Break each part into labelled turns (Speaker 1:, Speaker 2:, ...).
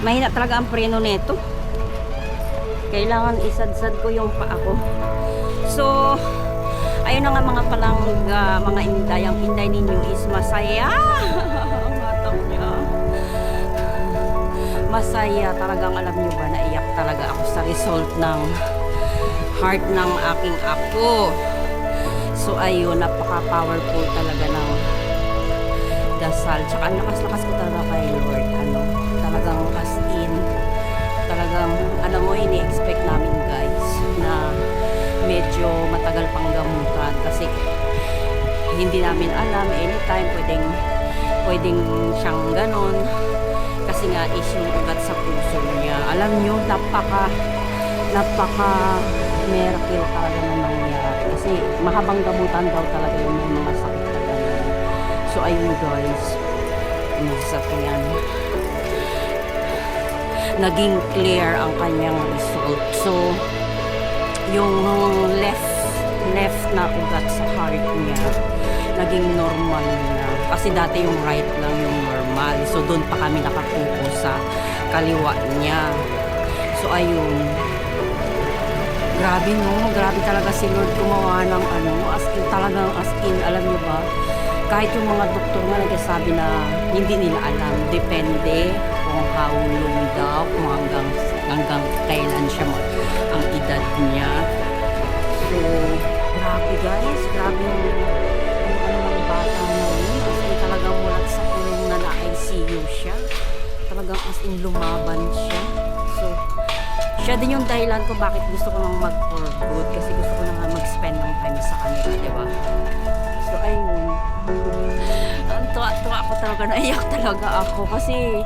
Speaker 1: Mahina talaga ang preno nito. Kailangan isadsad ko yung paa ko. So, ayun na nga mga palangga, mga inday. Ang inday ninyo is masaya. Mataw niya. Masaya. Talagang alam nyo ba, naiyak talaga ako sa result ng heart ng aking apo. So, ayun, napaka-powerful talaga ng dasal. Tsaka ang lakas-lakas ko talaga kay Lord. Talagang as in, talagang, alam mo, ini-expect namin guys na medyo matagal pang gamutan kasi hindi namin alam anytime pwedeng siyang ganon kasi nga is yung ugat sa puso niya. Alam nyo, napaka miracle talaga na nangyari kasi mahabang gamutan daw talaga yung may mga sakit na ganon. So ayun guys, masasakyan, naging clear ang kanyang result. So yung left na ugat sa heart niya naging normal na kasi dati yung right lang yung normal. So doon pa kami nakapokus sa kaliwa niya. So ayun, grabe no, grabe talaga si Lord gumawa ng talagang as in, alam niyo ba, kahit yung mga doktor nga nagsasabi na hindi nila alam, depende kung how long daw, kung hanggang kailan siya ang edad niya. So, grabe guys, grabe yung ng bata na yun. As in, talagang mulat sa kulong na na-ICU siya. Talagang as in, lumaban siya. So, siya din yung dahilan ko bakit gusto ko nang mag-for good. Kasi gusto ko nang mag-spend ng time sa kanila, diba? So, ayun. Ang tuwa-tuwa ako talaga, naiyak talaga ako. Kasi,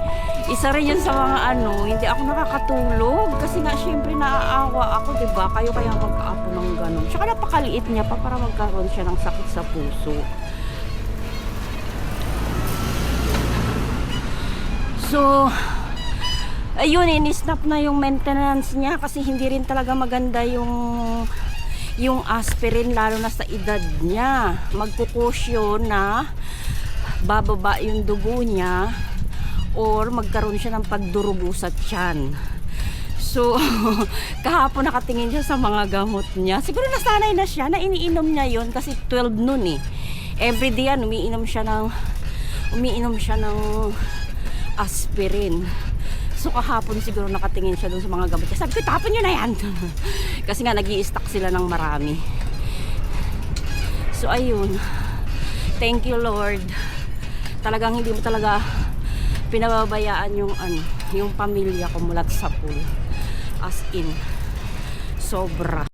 Speaker 1: isa rin yun sa mga hindi ako nakakatulog. Kasi nga, syempre, naaawa ako, diba? Kayo kaya magkaapo ng ganun. Tsaka napakaliit niya pa para magkaroon siya ng sakit sa puso. So, ayun, in-snap na yung maintenance niya kasi hindi rin talaga maganda yung aspirin, lalo na sa edad niya. Magkukusyon na bababa yung dugo niya or magkaroon siya ng pagdurugo sa tiyan. So, kahapon nakatingin siya sa mga gamot niya. Siguro nasanay na siya na iniinom niya yon kasi 12 noon eh. Every day yan, umiinom siya ng aspirin. So kahapon siguro nakatingin siya dun sa mga gamot niya. Sabi ko, tapon nyo na yan. Kasi nga nag-i-stock sila ng marami. So ayun, thank you Lord. Talagang hindi mo talaga pinababayaan yung pamilya ko mulat sa pool. As in, sobra.